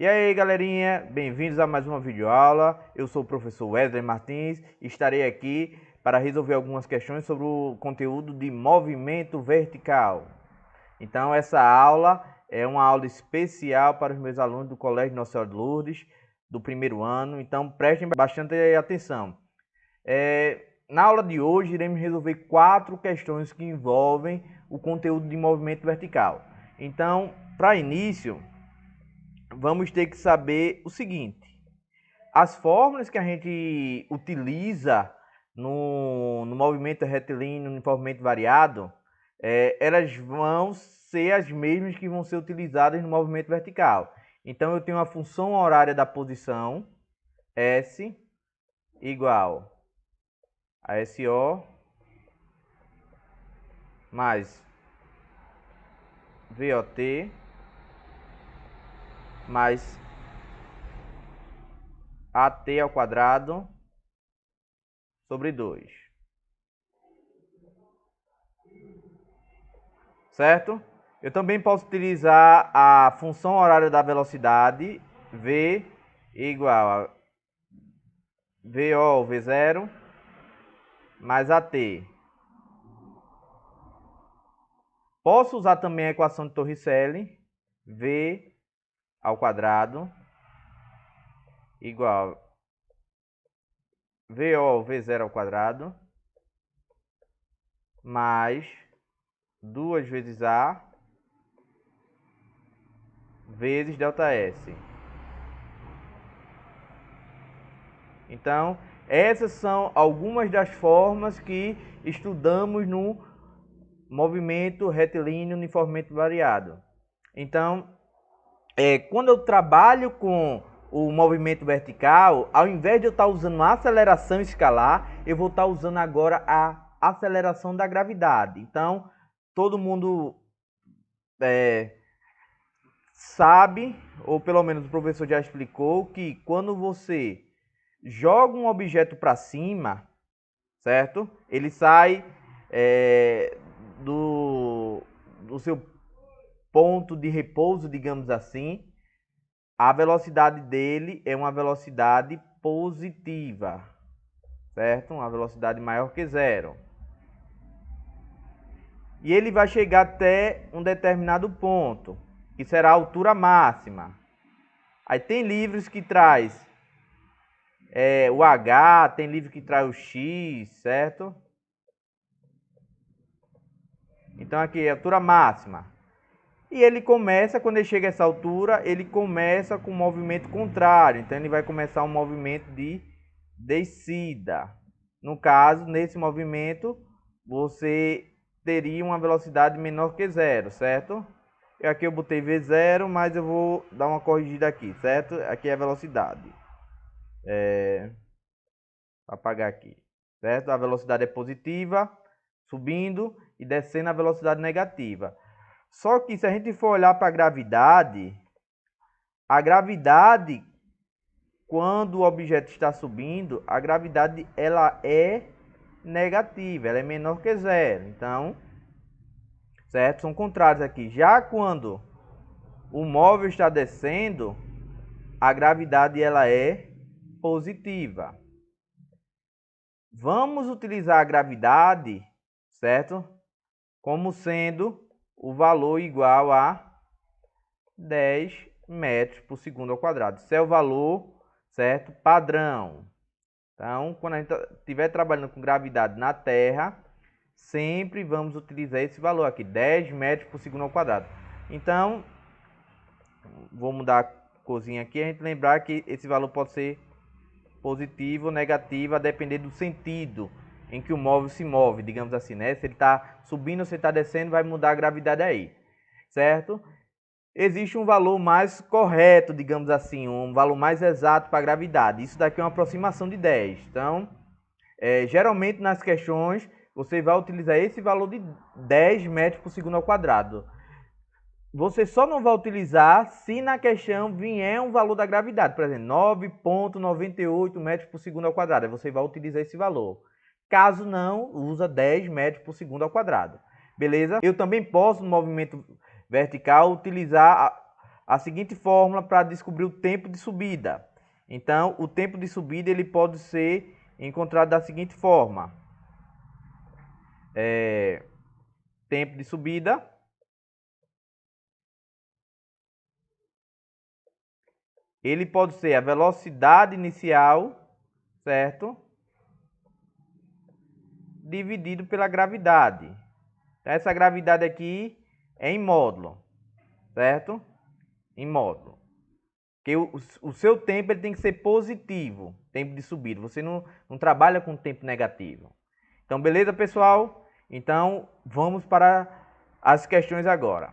E aí, galerinha, bem-vindos a mais uma videoaula. Eu sou o professor Wesley Martins e estarei aqui para resolver algumas questões sobre o conteúdo de movimento vertical. Então, essa aula é uma aula especial para os meus alunos do Colégio Nossa Senhora de Lourdes, do primeiro ano. Então, prestem bastante atenção. Na aula de hoje, iremos resolver 4 questões que envolvem o conteúdo de movimento vertical. Então, para início, vamos ter que saber o seguinte: as fórmulas que a gente utiliza no movimento retilíneo, no movimento variado, elas vão ser as mesmas que vão ser utilizadas no movimento vertical. Então, eu tenho a função horária da posição, S, igual a SO mais VOT mais AT ao quadrado sobre 2. Certo? Eu também posso utilizar a função horária da velocidade, V igual a VO, V0, mais AT. Posso usar também a equação de Torricelli, V ao quadrado igual a VO, V0 ao quadrado, mais 2 vezes A vezes ΔS. Então, essas são algumas das formas que estudamos no movimento retilíneo uniformemente variado. Então, quando eu trabalho com o movimento vertical, ao invés de eu estar usando a aceleração escalar, eu vou estar usando agora a aceleração da gravidade. Então, todo mundo sabe, ou pelo menos o professor já explicou, que quando você joga um objeto para cima, certo? Ele sai do seu ponto de repouso, digamos assim. A velocidade dele é uma velocidade positiva, certo? Uma velocidade maior que zero. E ele vai chegar até um determinado ponto, que será a altura máxima. Aí tem livros que traz o H, tem livro que traz o X, certo? Então aqui é a altura máxima. E ele começa, quando ele chega a essa altura, ele começa com um movimento contrário. Então ele vai começar um movimento de descida. No caso, nesse movimento, você teria uma velocidade menor que zero, certo? E aqui eu botei V0, mas eu vou dar uma corrigida aqui, certo? Aqui é a velocidade. Vou apagar aqui, certo? A velocidade é positiva, subindo, e descendo a velocidade negativa. Só que se a gente for olhar para a gravidade, quando o objeto está subindo, a gravidade ela é negativa, ela é menor que zero. Então, certo? São contrários aqui. Já quando o móvel está descendo, a gravidade ela é positiva. Vamos utilizar a gravidade, certo? Como sendo o valor igual a 10 metros por segundo ao quadrado. Isso é o valor, certo, padrão. Então, quando a gente estiver trabalhando com gravidade na Terra, sempre vamos utilizar esse valor aqui, 10 metros por segundo ao quadrado. Então, vou mudar a corzinha aqui, a gente lembrar que esse valor pode ser positivo ou negativo, a depender do sentido em que o móvel se move, digamos assim, né? Se ele está subindo ou se ele está descendo, vai mudar a gravidade aí, certo? Existe um valor mais correto, digamos assim, um valor mais exato para a gravidade. Isso daqui é uma aproximação de 10. Então, geralmente nas questões, você vai utilizar esse valor de 10 metros por segundo ao quadrado. Você só não vai utilizar se na questão vier um valor da gravidade. Por exemplo, 9,98 metros por segundo ao quadrado. Você vai utilizar esse valor. Caso não, usa 10 metros por segundo ao quadrado. Beleza? Eu também posso, no movimento vertical, utilizar a seguinte fórmula para descobrir o tempo de subida. Então, o tempo de subida ele pode ser encontrado da seguinte forma. Tempo de subida ele pode ser a velocidade inicial, certo? Dividido pela gravidade. Então, essa gravidade aqui é em módulo, certo? Em módulo. Porque o seu tempo ele tem que ser positivo, tempo de subida. Você não trabalha com tempo negativo. Então, beleza, pessoal? Então, vamos para as questões agora.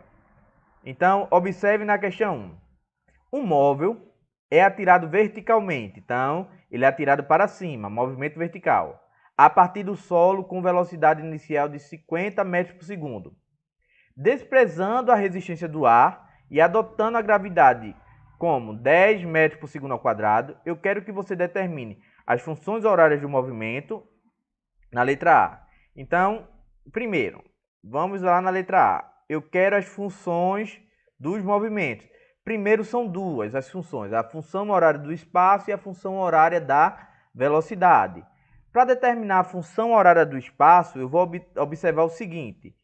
Então, observe na questão 1. Um móvel é atirado verticalmente. Então, ele é atirado para cima, movimento vertical, a partir do solo com velocidade inicial de 50 metros por segundo. Desprezando a resistência do ar e adotando a gravidade como 10 metros por segundo ao quadrado, eu quero que você determine as funções horárias do movimento na letra A. Então, primeiro, vamos lá na letra A. Eu quero as funções dos movimentos. Primeiro são duas as funções, a função horária do espaço e a função horária da velocidade. Para determinar a função horária do espaço, eu vou observar o seguinte,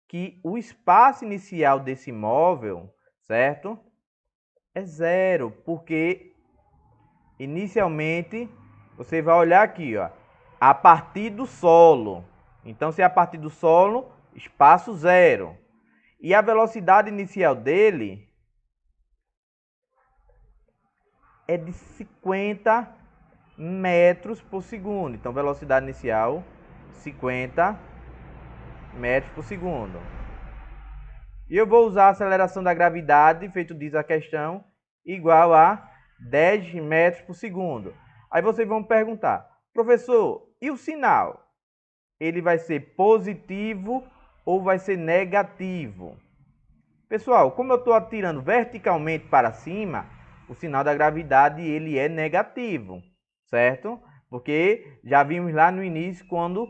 que o espaço inicial desse móvel, certo? É zero, porque inicialmente você vai olhar aqui, ó, a partir do solo. Então, se é a partir do solo, espaço zero. E a velocidade inicial dele é de 50 metros por segundo. Então, velocidade inicial, 50 metros por segundo. E eu vou usar a aceleração da gravidade, feito diz a questão, igual a 10 metros por segundo. Aí vocês vão perguntar, professor, e o sinal? Ele vai ser positivo ou vai ser negativo? Pessoal, como eu estou atirando verticalmente para cima, o sinal da gravidade ele é negativo, certo? Porque já vimos lá no início, quando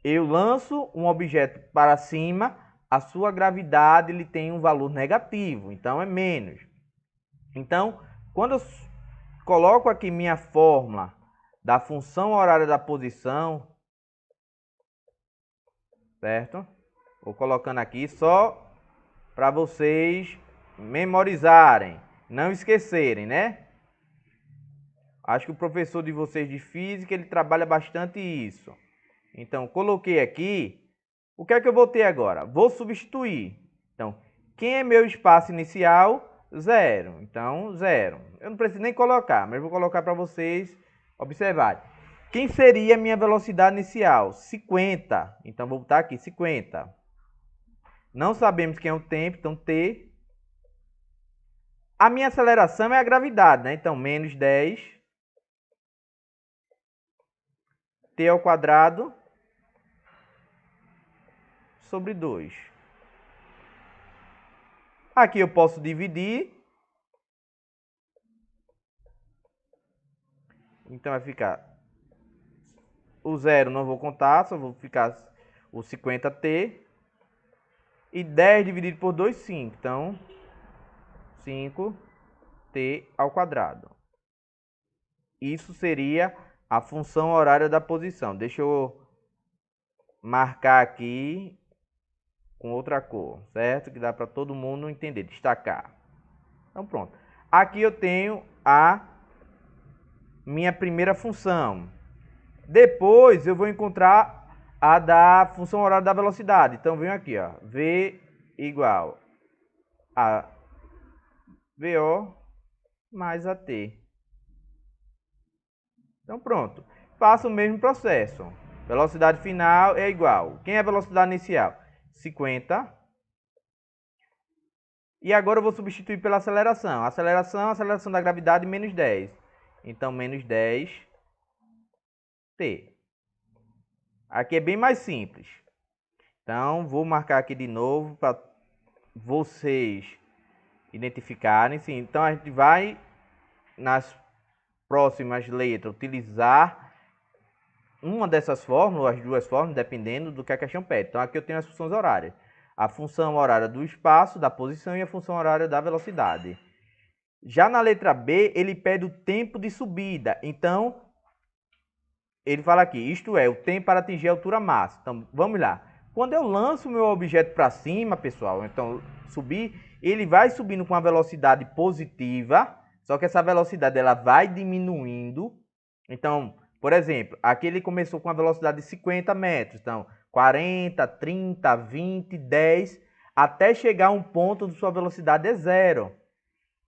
eu lanço um objeto para cima, a sua gravidade ele tem um valor negativo, então é menos. Então, quando eu coloco aqui minha fórmula da função horária da posição, certo? Vou colocando aqui só para vocês memorizarem, não esquecerem, né? Acho que o professor de vocês de física, ele trabalha bastante isso. Então, coloquei aqui. O que é que eu vou ter agora? Vou substituir. Então, quem é meu espaço inicial? Zero. Então, zero. Eu não preciso nem colocar, mas vou colocar para vocês observarem. Quem seria a minha velocidade inicial? 50. Então, vou botar aqui 50. Não sabemos quem é o tempo, então T. A minha aceleração é a gravidade, né? Então, menos 10. T ao quadrado sobre 2. Aqui eu posso dividir. Então vai ficar o zero, não vou contar, só vou ficar o 50t. E 10 dividido por 2, 5. Então, 5t ao quadrado. Isso seria a função horária da posição. Deixa eu marcar aqui com outra cor, certo? Que dá para todo mundo entender, destacar. Então, pronto. Aqui eu tenho a minha primeira função. Depois eu vou encontrar a da função horária da velocidade. Então, venho aqui, ó, V igual a VO mais a T. Então, pronto. Faço o mesmo processo. Velocidade final é igual. Quem é a velocidade inicial? 50. E agora eu vou substituir pela aceleração. Aceleração da gravidade, menos 10. Então, menos 10 T. Aqui é bem mais simples. Então, vou marcar aqui de novo para vocês identificarem. Sim, então, a gente vai, nas próximas letras, utilizar uma dessas fórmulas, as duas fórmulas, dependendo do que a questão pede. Então, aqui eu tenho as funções horárias. a função horária do espaço, da posição e a função horária da velocidade. Já na letra B, ele pede o tempo de subida. Então, ele fala aqui, isto é, o tempo para atingir a altura máxima. Então, vamos lá. Quando eu lanço o meu objeto para cima, pessoal, então subir, ele vai subindo com uma velocidade positiva, só que essa velocidade ela vai diminuindo. Então, por exemplo, aqui ele começou com a velocidade de 50 metros. Então, 40, 30, 20, 10, até chegar a um ponto onde sua velocidade é zero,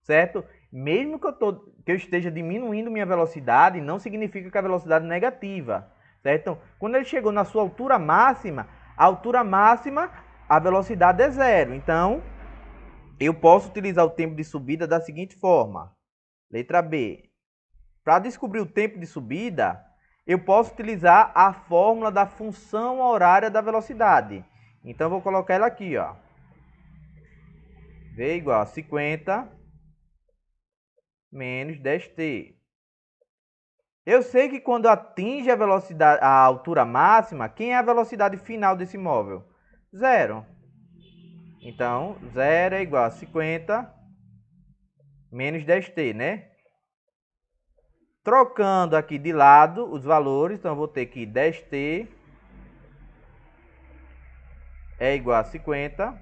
certo? Mesmo que eu esteja diminuindo minha velocidade, não significa que a velocidade é negativa, certo? Então, quando ele chegou na sua altura máxima, a velocidade é zero. Então, eu posso utilizar o tempo de subida da seguinte forma. Letra B. Para descobrir o tempo de subida, eu posso utilizar a fórmula da função horária da velocidade. Então, eu vou colocar ela aqui, ó. V igual a 50 menos 10t. Eu sei que quando atinge a velocidade, a altura máxima, quem é a velocidade final desse móvel? Zero. Então, zero é igual a 50 menos 10t, né? Trocando aqui de lado os valores, então eu vou ter que 10t é igual a 50.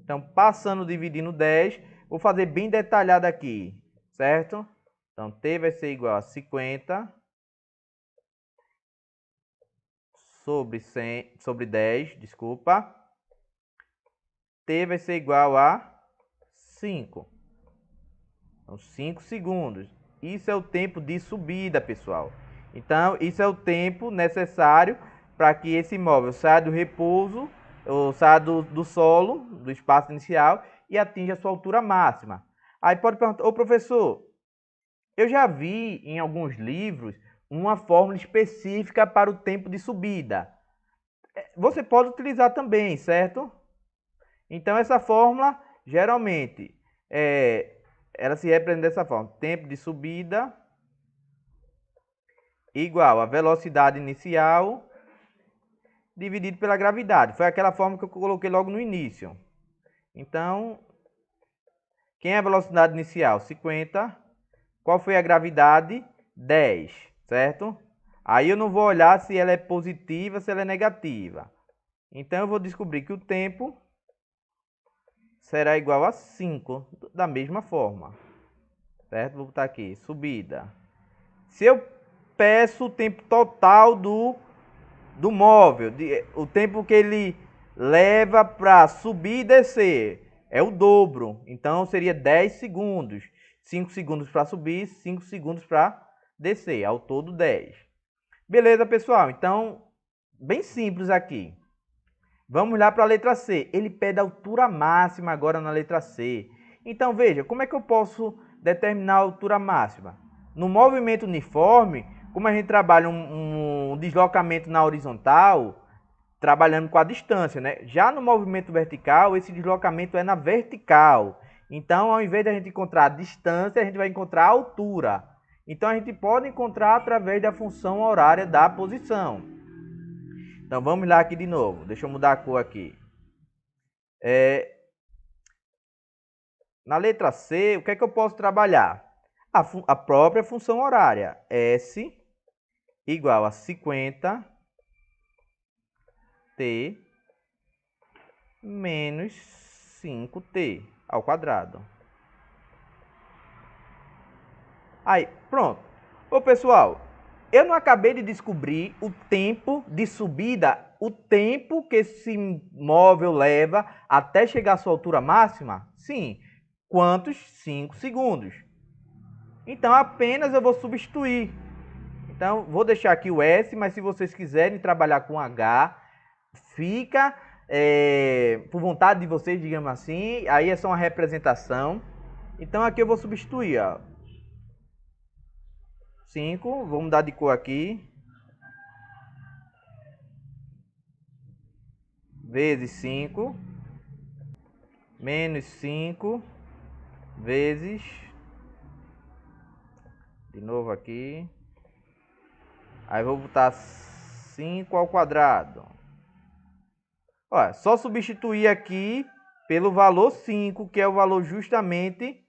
Então, passando, dividindo 10, vou fazer bem detalhado aqui, certo? Então, t vai ser igual a 50 sobre 10, desculpa. T vai ser igual a 5. Então, 5 segundos. Isso é o tempo de subida, pessoal. Então, isso é o tempo necessário para que esse móvel saia do repouso, ou saia do solo, do espaço inicial, e atinja a sua altura máxima. Aí pode perguntar, ô professor, eu já vi em alguns livros uma fórmula específica para o tempo de subida. Você pode utilizar também, certo? Então, essa fórmula, geralmente, ela se representa dessa forma. Tempo de subida igual a velocidade inicial dividido pela gravidade. Foi aquela forma que eu coloquei logo no início. Então, quem é a velocidade inicial? 50. Qual foi a gravidade? 10, certo? Aí eu não vou olhar se ela é positiva, se ela é negativa. Então, eu vou descobrir que o tempo será igual a 5, da mesma forma. Certo? Vou botar aqui, subida. Se eu peço o tempo total do móvel, o tempo que ele leva para subir e descer, é o dobro. Então, seria 10 segundos. 5 segundos para subir, 5 segundos para descer. Ao todo, 10. Beleza, pessoal? Então, bem simples aqui. Vamos lá para a letra C. Ele pede a altura máxima agora na letra C. Então, veja, como é que eu posso determinar a altura máxima? No movimento uniforme, como a gente trabalha um deslocamento na horizontal, trabalhando com a distância, né? Já no movimento vertical, esse deslocamento é na vertical. Então, ao invés de a gente encontrar a distância, a gente vai encontrar a altura. Então, a gente pode encontrar através da função horária da posição. Então, vamos lá aqui de novo. Deixa eu mudar a cor aqui. Na letra C, o que é que eu posso trabalhar? A própria função horária. S igual a 50 t menos 5t ao quadrado. Aí, pronto. Ô, pessoal, eu não acabei de descobrir o tempo de subida, o tempo que esse móvel leva até chegar à sua altura máxima? Sim. Quantos? 5 segundos. Então, apenas eu vou substituir. Então, vou deixar aqui o S, mas se vocês quiserem trabalhar com H, fica por vontade de vocês, digamos assim. Aí é só uma representação. Então, aqui eu vou substituir, ó. 5, vou mudar de cor aqui. Vezes 5. Menos 5. Vezes. De novo aqui. Aí vou botar 5 ao quadrado. Olha, só substituir aqui pelo valor 5, que é o valor justamente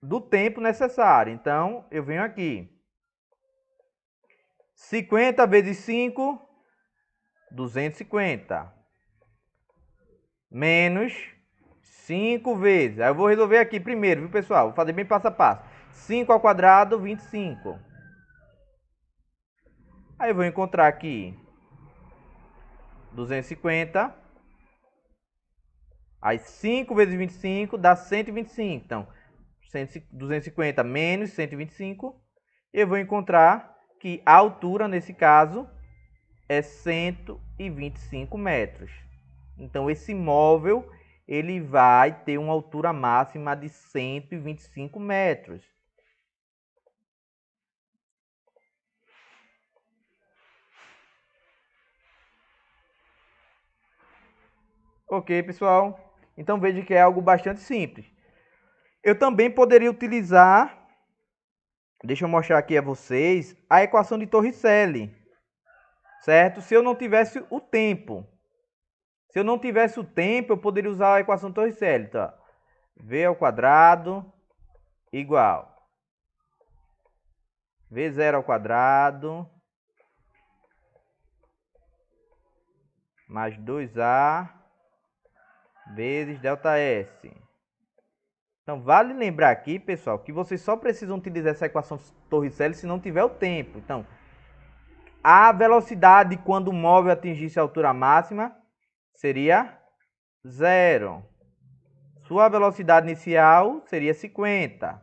do tempo necessário. Então, eu venho aqui. 50 vezes 5, 250. Menos 5 vezes. Aí eu vou resolver aqui primeiro, viu, pessoal? Vou fazer bem passo a passo. 5 ao quadrado, 25. Aí eu vou encontrar aqui 250. Aí 5 vezes 25 dá 125. Então, 250 menos 125. Eu vou encontrar que a altura, nesse caso, é 125 metros. Então, esse móvel ele vai ter uma altura máxima de 125 metros. Ok, pessoal? Então, veja que é algo bastante simples. Eu também poderia utilizar, deixa eu mostrar aqui a vocês, a equação de Torricelli, certo? Se eu não tivesse o tempo. Se eu não tivesse o tempo, eu poderia usar a equação de Torricelli. Tá? V ao quadrado igual V0 ao quadrado mais 2A vezes ΔS. Então, vale lembrar aqui, pessoal, que vocês só precisam utilizar essa equação de Torricelli se não tiver o tempo. Então, a velocidade quando o móvel atingisse a altura máxima seria 0. Sua velocidade inicial seria 50.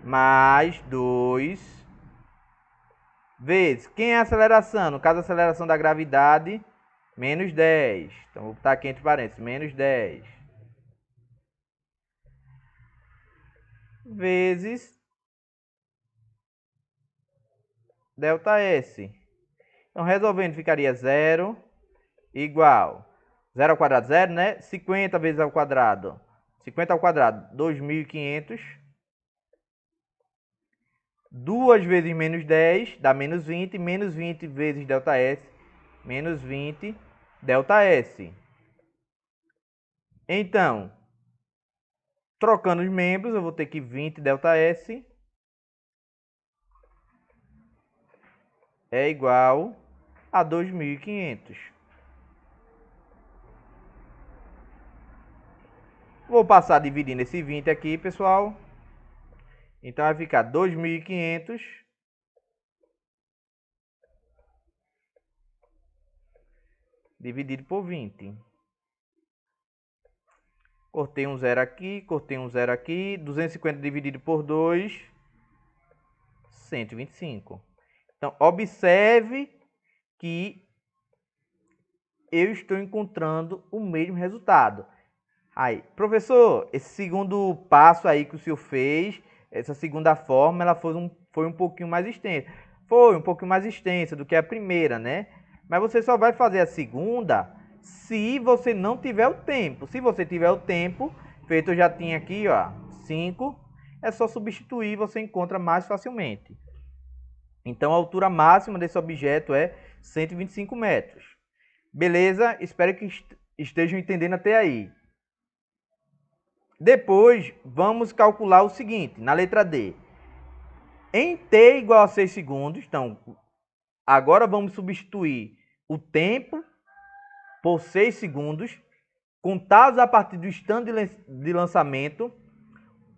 Mais 2 vezes. Quem é a aceleração? No caso, a aceleração da gravidade, menos 10. Então, vou botar aqui entre parênteses, menos 10. Vezes ΔS. Então, resolvendo, ficaria 0 igual. 0 ao quadrado, 0, né? 50 vezes ao quadrado. 50 ao quadrado, 2.500. 2 vezes menos 10 dá menos 20. Menos 20 vezes ΔS, menos 20 ΔS. Então, trocando os membros, eu vou ter que 20 ΔS é igual a 2.500. Vou passar dividindo esse 20 aqui, pessoal. Então, vai ficar 2.500 dividido por 20. Cortei um 0 aqui, cortei um 0 aqui. 250 dividido por 2, 125. Então, observe que eu estou encontrando o mesmo resultado. Aí, professor, esse segundo passo aí que o senhor fez, essa segunda forma, ela foi um pouquinho mais extensa. Foi um pouquinho mais extensa do que a primeira, né? Mas você só vai fazer a segunda se você não tiver o tempo. Se você tiver o tempo, feito eu já tinha aqui, ó, 5, é só substituir e você encontra mais facilmente. Então, a altura máxima desse objeto é 125 metros. Beleza? Espero que estejam entendendo até aí. Depois, vamos calcular o seguinte, na letra D. Em t igual a 6 segundos, então, agora vamos substituir o tempo por 6 segundos, contados a partir do instante de lançamento.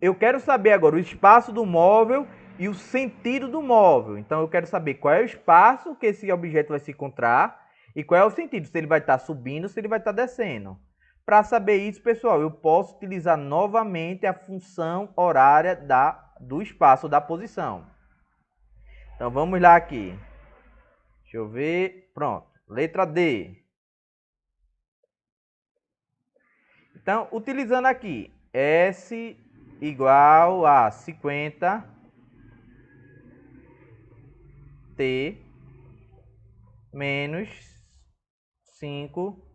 Eu quero saber agora o espaço do móvel e o sentido do móvel. Então, eu quero saber qual é o espaço que esse objeto vai se encontrar e qual é o sentido, se ele vai estar subindo ou se ele vai estar descendo. Para saber isso, pessoal, eu posso utilizar novamente a função horária do espaço da posição. Então, vamos lá aqui. Deixa eu ver. Pronto. Letra D. Então, utilizando aqui, S igual a 50 T menos 5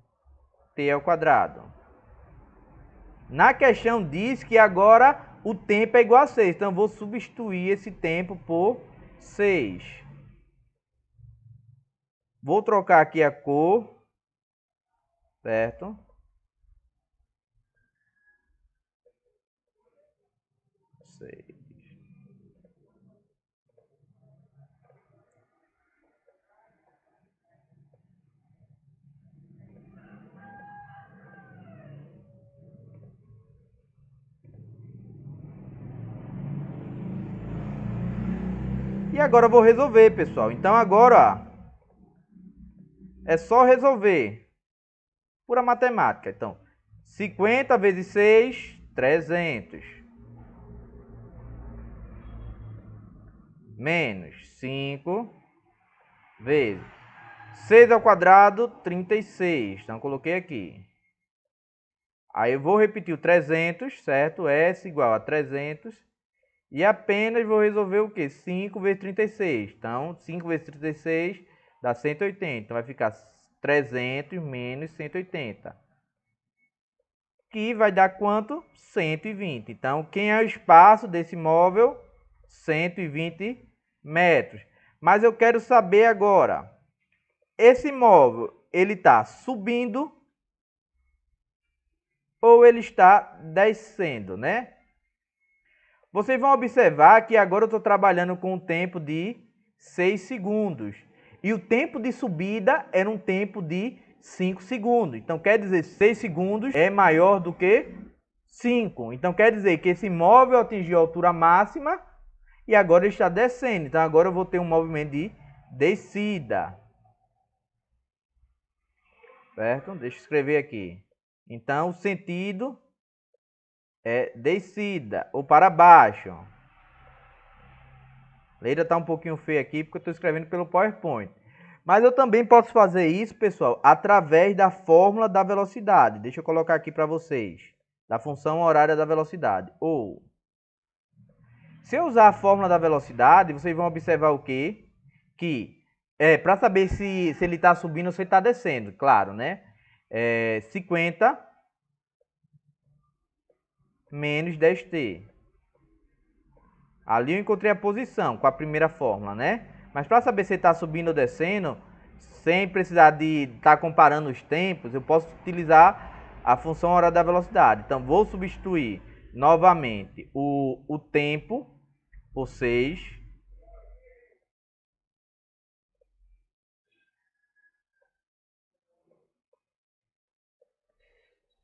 T ao quadrado. Na questão diz que agora o tempo é igual a 6. Então, eu vou substituir esse tempo por 6. Vou trocar aqui a cor, certo? E agora eu vou resolver, pessoal. Então agora, ó, é só resolver. Pura matemática. Então, 50 vezes 6, 300. Menos 5 vezes 6 ao quadrado, 36. Então, coloquei aqui. Aí eu vou repetir o 300, certo? S igual a 300. E apenas vou resolver o quê? 5 vezes 36. Então, 5 vezes 36 dá 180. Então, vai ficar 300 menos 180. Que vai dar quanto? 120. Então, quem é o espaço desse móvel? 120 metros. Mas eu quero saber agora, esse móvel, ele está subindo ou ele está descendo, né? Vocês vão observar que agora eu estou trabalhando com um tempo de 6 segundos. E o tempo de subida era um tempo de 5 segundos. Então, quer dizer, 6 segundos é maior do que 5. Então, quer dizer que esse móvel atingiu a altura máxima e agora ele está descendo. Então, agora eu vou ter um movimento de descida. Certo? Deixa eu escrever aqui. Então, o sentido é descida ou para baixo. A letra está um pouquinho feia aqui porque eu estou escrevendo pelo PowerPoint. Mas eu também posso fazer isso, pessoal, através da fórmula da velocidade. Deixa eu colocar aqui para vocês. Da função horária da velocidade. Ou, se eu usar a fórmula da velocidade, vocês vão observar o quê? Que, para saber se ele está subindo ou se ele está descendo, claro, né? 50 menos 10t. Ali eu encontrei a posição com a primeira fórmula, né? Mas para saber se está subindo ou descendo, sem precisar de estar comparando os tempos, eu posso utilizar a função horária da velocidade. Então, vou substituir novamente o tempo por 6.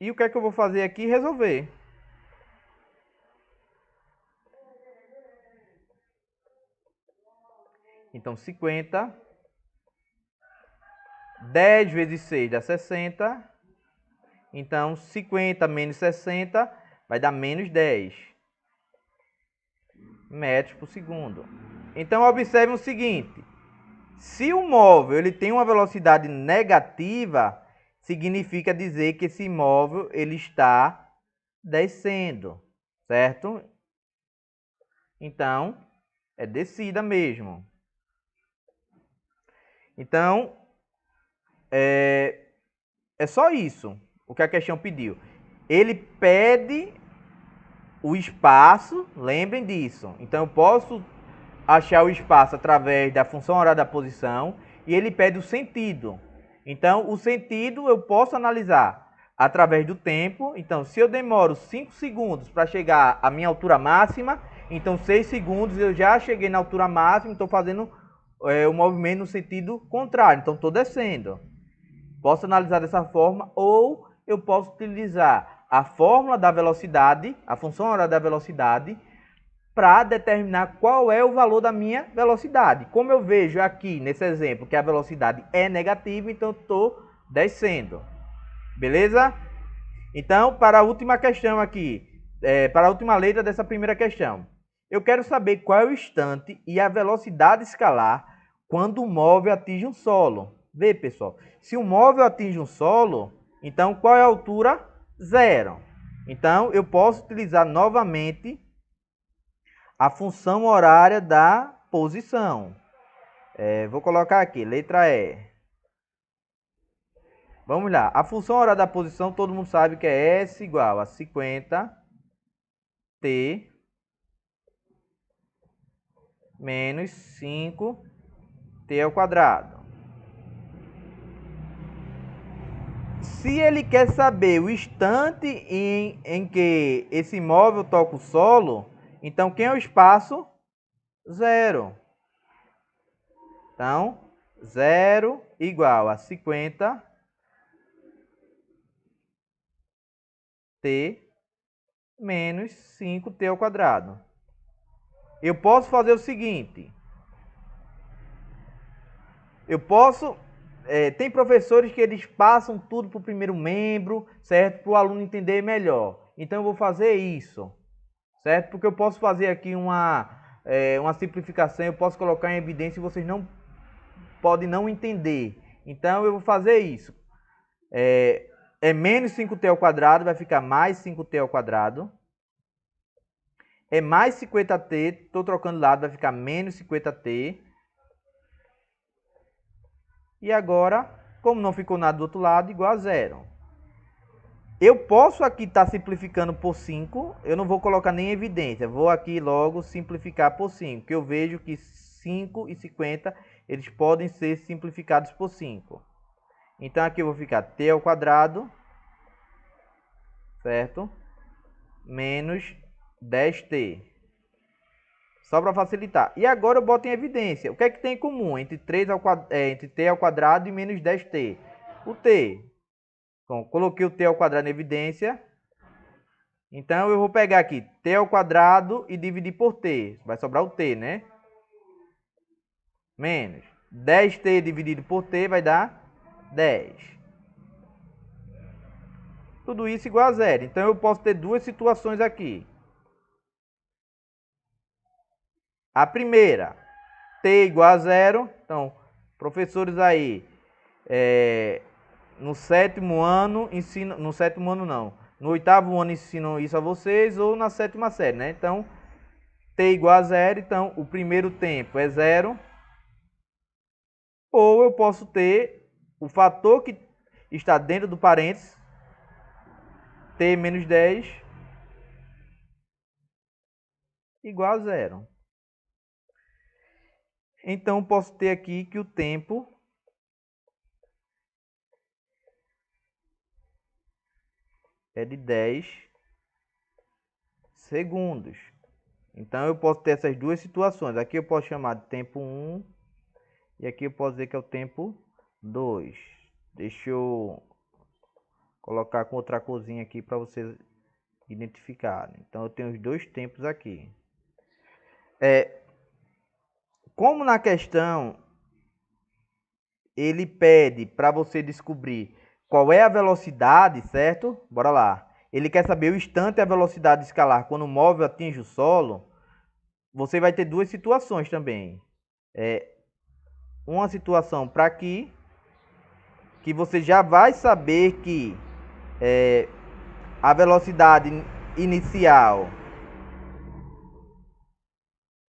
E o que é que eu vou fazer aqui? Resolver. Então, 50. 10 vezes 6 dá 60. Então, 50 menos 60 vai dar menos 10 metros por segundo. Então, observe o seguinte. Se o móvel ele tem uma velocidade negativa, significa dizer que esse móvel ele está descendo, certo? Então, é descida mesmo. Então, é só isso o que a questão pediu. Ele pede o espaço, lembrem disso. Então, eu posso achar o espaço através da função horária da posição e ele pede o sentido. Então, o sentido eu posso analisar através do tempo. Então, se eu demoro 5 segundos para chegar à minha altura máxima, então 6 segundos eu já cheguei na altura máxima, estou fazendo o movimento no sentido contrário, então estou descendo. Posso analisar dessa forma ou eu posso utilizar a fórmula da velocidade, a função horária da velocidade, para determinar qual é o valor da minha velocidade. Como eu vejo aqui nesse exemplo que a velocidade é negativa, então estou descendo. Beleza? Então, para a última questão aqui, para a última letra dessa primeira questão, eu quero saber qual é o instante e a velocidade escalar quando o móvel atinge um solo. Vê, pessoal, se o móvel atinge um solo, então qual é a altura? 0. Então, eu posso utilizar novamente a função horária da posição. Vou colocar aqui, letra E. Vamos lá. A função horária da posição, todo mundo sabe que é S igual a 50 T menos 5 T ao quadrado. Se ele quer saber o instante em que esse móvel toca o solo, então quem é o espaço? 0. Então, 0 igual a 50 t menos 5t ao quadrado. Eu posso fazer o seguinte. Tem professores que eles passam tudo para o primeiro membro, certo? Para o aluno entender melhor. Então eu vou fazer isso, certo? Porque eu posso fazer aqui uma simplificação, eu posso colocar em evidência e vocês não podem não entender. Então eu vou fazer isso. É menos 5t ao quadrado, vai ficar mais 5t ao quadrado. É mais 50t, estou trocando lado, vai ficar menos 50t. E agora, como não ficou nada do outro lado, igual a 0. Eu posso aqui estar simplificando por 5, eu não vou colocar nem em evidência. Vou aqui logo simplificar por 5, que eu vejo que 5 e 50, eles podem ser simplificados por 5. Então aqui eu vou ficar t ao quadrado, certo? Menos 10t. Só para facilitar. E agora eu boto em evidência. O que é que tem em comum entre t ao quadrado e menos 10t? O t. Então, coloquei o t ao quadrado em evidência. Então, eu vou pegar aqui t ao quadrado e dividir por t. Vai sobrar o t, né? Menos 10t dividido por t vai dar 10. Tudo isso igual a 0. Então, eu posso ter duas situações aqui. A primeira, t igual a 0. Então, professores aí, no sétimo ano ensinam, no sétimo ano não, no oitavo ano ensinam isso a vocês, ou na sétima série, né? Então, t igual a 0, então o primeiro tempo é 0. Ou eu posso ter o fator que está dentro do parênteses, t menos 10, igual a 0. Então, eu posso ter aqui que o tempo é de 10 segundos. Então, eu posso ter essas duas situações. Aqui eu posso chamar de tempo 1 e aqui eu posso dizer que é o tempo 2. Deixa eu colocar com outra corzinha aqui para vocês identificarem. Então, eu tenho os dois tempos aqui. Como na questão ele pede para você descobrir qual é a velocidade, certo? Bora lá. Ele quer saber o instante e a velocidade escalar quando o móvel atinge o solo. Você vai ter duas situações também. Uma situação para aqui, que você já vai saber que a velocidade inicial,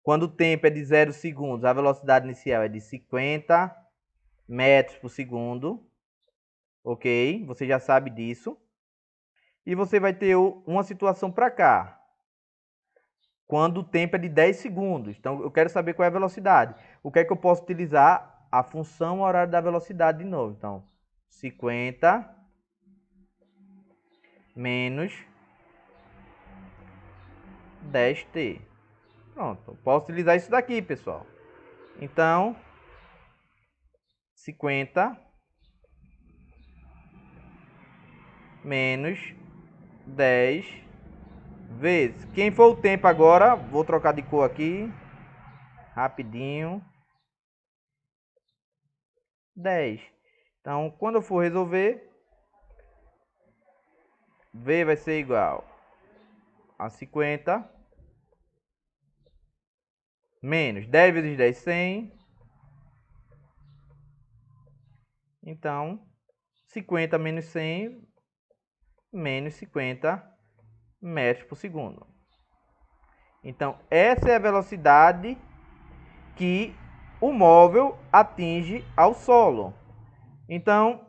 quando o tempo é de 0 segundos, a velocidade inicial é de 50 metros por segundo. Ok? Você já sabe disso. E você vai ter uma situação para cá, quando o tempo é de 10 segundos. Então, eu quero saber qual é a velocidade. O que é que eu posso utilizar? A função horária da velocidade de novo. Então, 50 menos 10t. Pronto, eu posso utilizar isso daqui, pessoal. Então, 50 menos 10 vezes. Quem for o tempo agora, vou trocar de cor aqui. Rapidinho. 10. Então, quando eu for resolver, V vai ser igual a 50 menos 10 vezes 10, 100. Então, 50 menos 100, menos 50 metros por segundo. Então, essa é a velocidade que o móvel atinge ao solo. Então,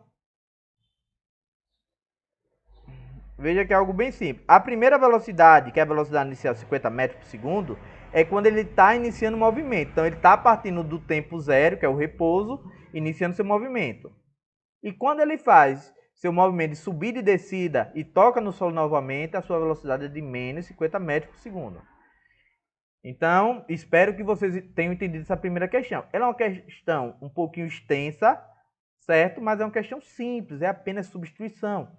veja que é algo bem simples. A primeira velocidade, que é a velocidade inicial 50 metros por segundo, é quando ele está iniciando o movimento. Então, ele está partindo do tempo zero, que é o repouso, iniciando seu movimento. E quando ele faz seu movimento de subida e descida e toca no solo novamente, a sua velocidade é de menos 50 metros por segundo. Então, espero que vocês tenham entendido essa primeira questão. Ela é uma questão um pouquinho extensa, certo? Mas é uma questão simples, é apenas substituição.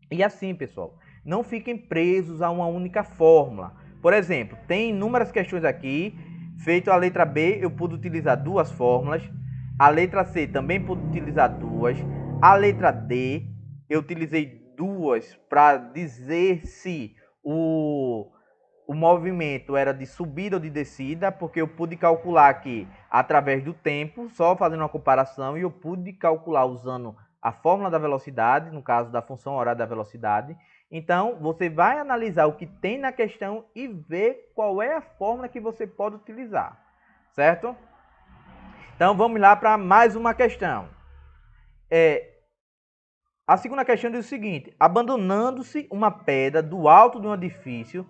E assim, pessoal, não fiquem presos a uma única fórmula. Por exemplo, tem inúmeras questões aqui. Feito a letra B, eu pude utilizar duas fórmulas. A letra C também pude utilizar duas. A letra D, eu utilizei duas para dizer se o movimento era de subida ou de descida, porque eu pude calcular aqui através do tempo, só fazendo uma comparação, e eu pude calcular usando a fórmula da velocidade, no caso da função horária da velocidade. Então, você vai analisar o que tem na questão e ver qual é a fórmula que você pode utilizar, certo? Então, vamos lá para mais uma questão. A segunda questão diz o seguinte: abandonando-se uma pedra do alto de um edifício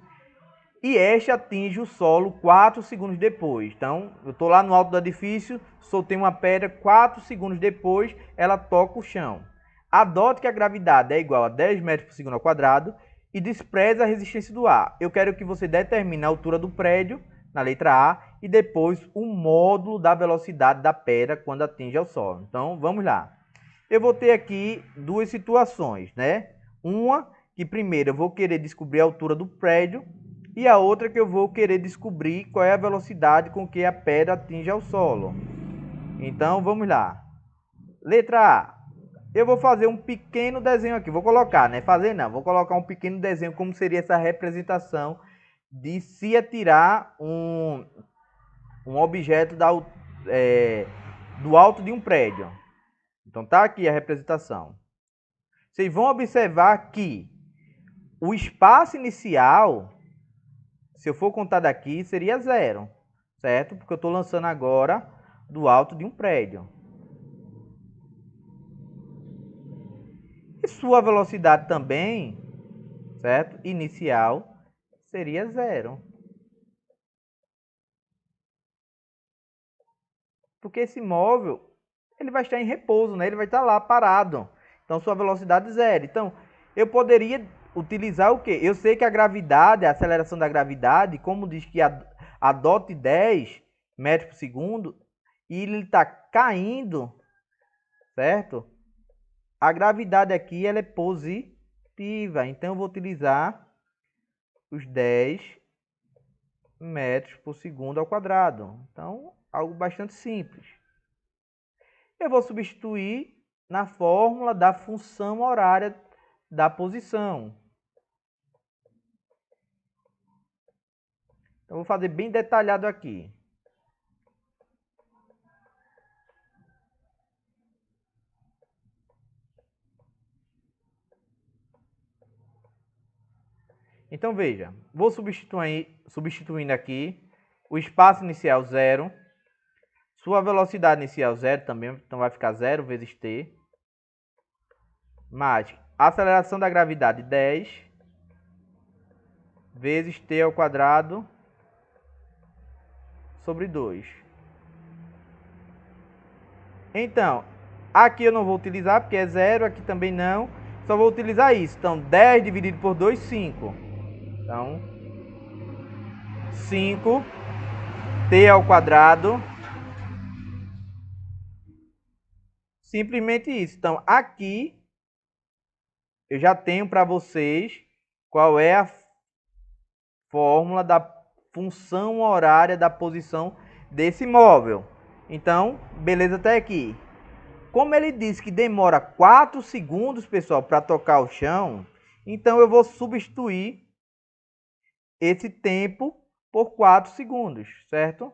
e este atinge o solo 4 segundos depois. Então, eu estou lá no alto do edifício, soltei uma pedra, 4 segundos depois ela toca o chão. Adote que a gravidade é igual a 10 metros por segundo ao quadrado e despreze a resistência do ar. Eu quero que você determine a altura do prédio, na letra A, e depois o módulo da velocidade da pedra quando atinge ao solo. Então, vamos lá. Eu vou ter aqui duas situações, né? Uma que primeiro eu vou querer descobrir a altura do prédio, e a outra que eu vou querer descobrir qual é a velocidade com que a pedra atinge ao solo. Então, vamos lá. Letra A. Eu vou fazer um pequeno desenho aqui. Vou colocar, né? Fazer não. Vou colocar um pequeno desenho como seria essa representação de se atirar um objeto do alto de um prédio. Então, tá aqui a representação. Vocês vão observar que o espaço inicial, se eu for contar daqui, seria 0, certo? Porque eu estou lançando agora do alto de um prédio. E sua velocidade também, certo? Inicial, seria 0. Porque esse móvel, ele vai estar em repouso, né? Ele vai estar lá parado. Então, sua velocidade é 0. Então, eu poderia utilizar o quê? Eu sei que a gravidade, a aceleração da gravidade, como diz que adote 10 metros por segundo, e ele está caindo, certo? A gravidade aqui ela é positiva, então eu vou utilizar os 10 metros por segundo ao quadrado. Então, algo bastante simples. Eu vou substituir na fórmula da função horária da posição. Então, vou fazer bem detalhado aqui. Então, veja, vou substituindo aqui o espaço inicial 0, sua velocidade inicial 0 também, então vai ficar 0 vezes t, mais a aceleração da gravidade 10 vezes t ao quadrado sobre 2. Então, aqui eu não vou utilizar porque é 0, aqui também não, só vou utilizar isso. Então, 10 dividido por 2, 5. Então, 5 t ao quadrado. Simplesmente isso. Então, aqui eu já tenho para vocês qual é a fórmula da função horária da posição desse móvel. Então, beleza até aqui. Como ele disse que demora 4 segundos, pessoal, para tocar o chão, então eu vou substituir esse tempo por 4 segundos, certo?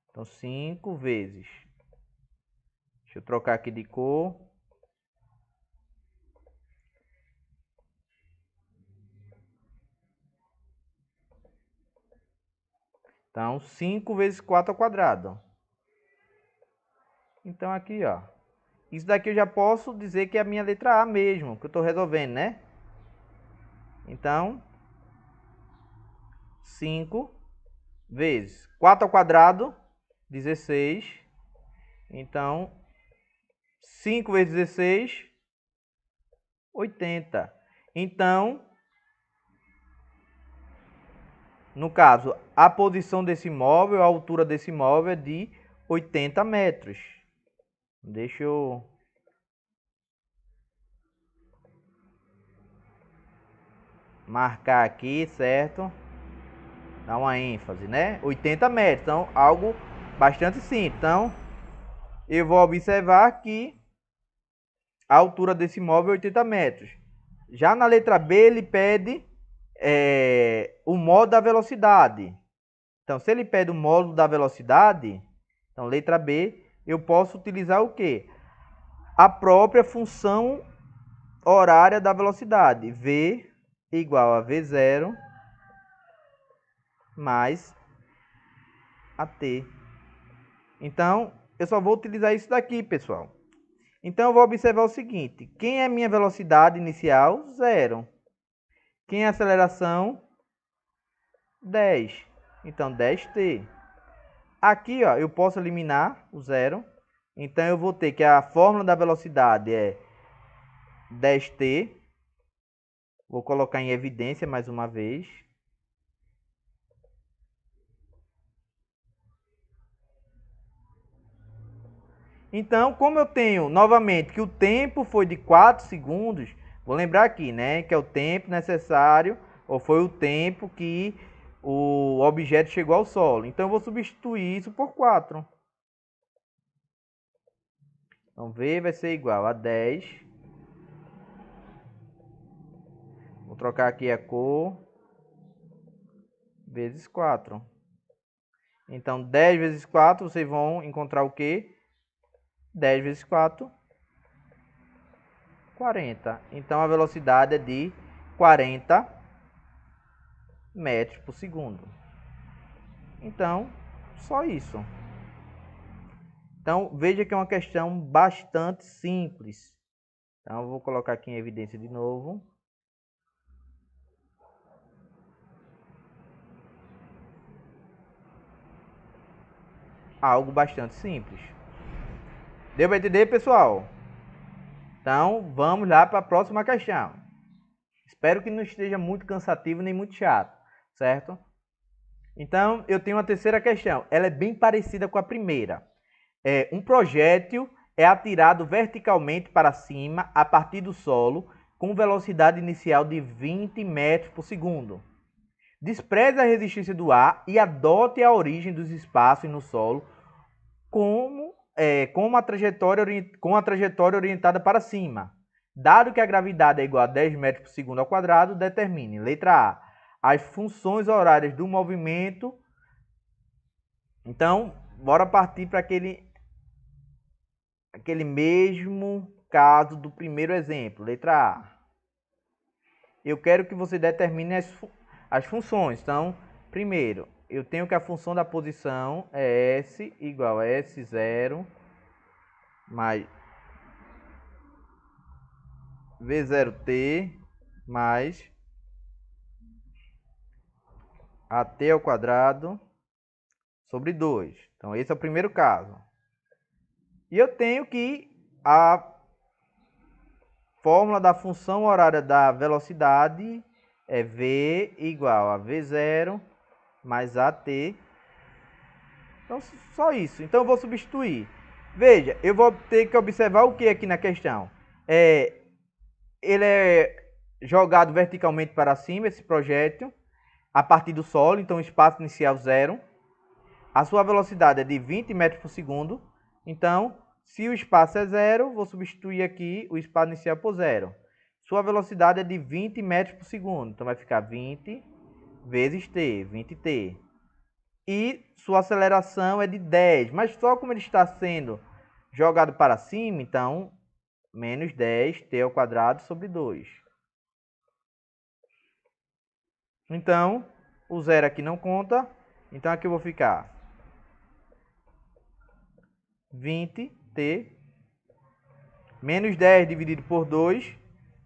Então, 5 vezes. Deixa eu trocar aqui de cor. Então, 5 vezes 4 ao quadrado. Então, aqui, ó. Isso daqui eu já posso dizer que é a minha letra A mesmo, que eu estou resolvendo, né? Então, 5 vezes 4 ao quadrado, 16. Então, 5 vezes 16, 80. Então, no caso, a posição desse móvel, a altura desse móvel é de 80 metros. Deixa eu... marcar aqui, certo? Dá uma ênfase, né? 80 metros, então algo bastante simples. Então, eu vou observar que a altura desse móvel é 80 metros. Já na letra B, ele pede o módulo da velocidade. Então, se ele pede o módulo da velocidade, então letra B, eu posso utilizar o quê? A própria função horária da velocidade. V igual a V0 mais AT. Então, eu só vou utilizar isso daqui, pessoal. Então, eu vou observar o seguinte. Quem é minha velocidade inicial? 0. Quem é a aceleração? 10. Então, 10t. Aqui, ó, eu posso eliminar o 0. Então, eu vou ter que a fórmula da velocidade é 10t. Vou colocar em evidência mais uma vez. Então, como eu tenho novamente que o tempo foi de 4 segundos, vou lembrar aqui, né, que é o tempo necessário, ou foi o tempo que o objeto chegou ao solo. Então, eu vou substituir isso por 4. Então, V vai ser igual a 10. Vou trocar aqui a cor. Vezes 4. Então, 10 vezes 4, vocês vão encontrar o quê? 10 vezes 4, 40. Então, a velocidade é de 40 metros por segundo. Então, só isso. Então, veja que é uma questão bastante simples. Então, eu vou colocar aqui em evidência de novo. Algo bastante simples. Deu para entender, pessoal? Então, vamos lá para a próxima questão. Espero que não esteja muito cansativo nem muito chato, certo? Então, eu tenho uma terceira questão. Ela é bem parecida com a primeira. Um projétil é atirado verticalmente para cima a partir do solo com velocidade inicial de 20 metros por segundo. Despreze a resistência do ar e adote a origem dos espaços no solo com a trajetória orientada para cima. Dado que a gravidade é igual a 10 metros por segundo ao quadrado, determine, letra A, as funções horárias do movimento. Então, bora partir para aquele mesmo caso do primeiro exemplo, letra A. Eu quero que você determine as funções. Então, primeiro, eu tenho que a função da posição é S igual a S0 mais V0t mais AT ao quadrado sobre 2. Então, esse é o primeiro caso. E eu tenho que a fórmula da função horária da velocidade é V igual a V0 mais AT. Então, só isso. Então, eu vou substituir. Veja, eu vou ter que observar o que aqui na questão? Ele é jogado verticalmente para cima, esse projétil, a partir do solo, então espaço inicial 0. A sua velocidade é de 20 metros por segundo. Então, se o espaço é 0, vou substituir aqui o espaço inicial por 0. Sua velocidade é de 20 metros por segundo. Então, vai ficar 20 vezes t, 20t. E sua aceleração é de 10. Mas só como ele está sendo jogado para cima, então, menos 10t ao quadrado sobre 2. Então, o 0 aqui não conta. Então, aqui eu vou ficar 20t menos 10 dividido por 2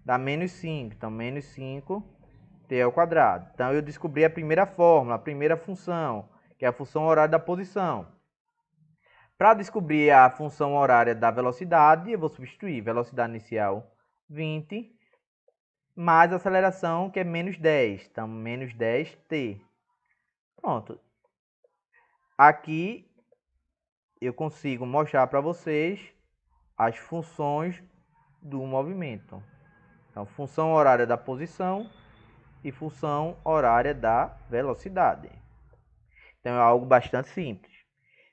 dá menos 5. Então, menos 5t ao quadrado. Então, eu descobri a primeira fórmula, a primeira função, que é a função horária da posição. Para descobrir a função horária da velocidade, eu vou substituir velocidade inicial 20, mais aceleração, que é menos 10. Então, menos 10t. Pronto. Aqui eu consigo mostrar para vocês as funções do movimento. Então, função horária da posição e função horária da velocidade. Então, é algo bastante simples.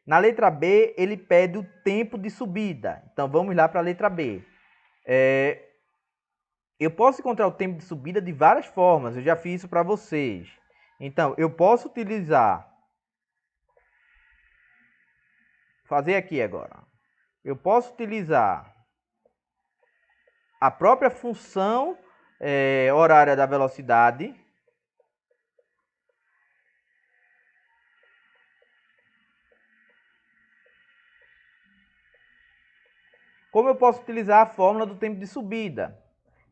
Na letra B, ele pede o tempo de subida. Então, vamos lá para a letra B. Eu posso encontrar o tempo de subida de várias formas. Eu já fiz isso para vocês. Então, eu posso utilizar... Fazer aqui agora. Eu posso utilizar a própria função horária da velocidade. Como eu posso utilizar a fórmula do tempo de subida.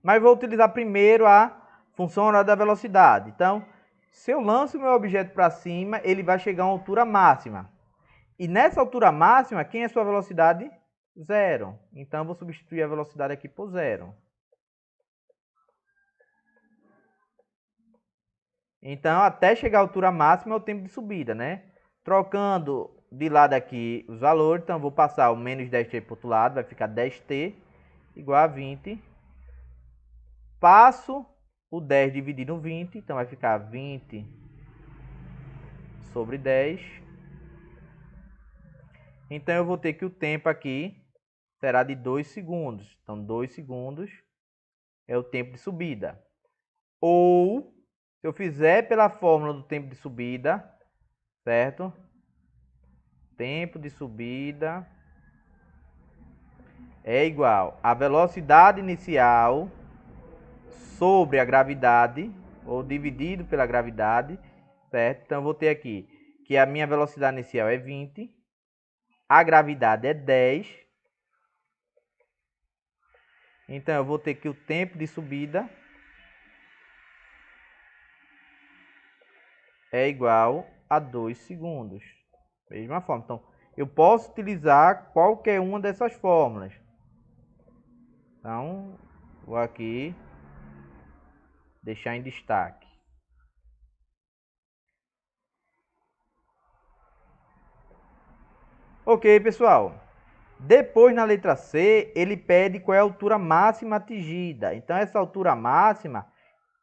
Mas vou utilizar primeiro a função horária da velocidade. Então, se eu lanço o meu objeto para cima, ele vai chegar a uma altura máxima. E nessa altura máxima, quem é sua velocidade? Zero. Então, eu vou substituir a velocidade aqui por zero. Então, até chegar à altura máxima é o tempo de subida, né? Trocando de lado aqui os valores, então, eu vou passar o menos 10t para o outro lado, vai ficar 10t igual a 20. Passo o 10 dividido no 20, então vai ficar 20 sobre 10. Então, eu vou ter que o tempo aqui será de 2 segundos. Então, 2 segundos é o tempo de subida. Ou, se eu fizer pela fórmula do tempo de subida, certo? Tempo de subida é igual a velocidade inicial sobre a gravidade, ou dividido pela gravidade, certo? Então, eu vou ter aqui que a minha velocidade inicial é 20, a gravidade é 10. Então, eu vou ter que o tempo de subida é igual a 2 segundos. Mesma forma. Então, eu posso utilizar qualquer uma dessas fórmulas. Então, vou aqui deixar em destaque. Ok, pessoal. Depois, na letra C, ele pede qual é a altura máxima atingida. Então, essa altura máxima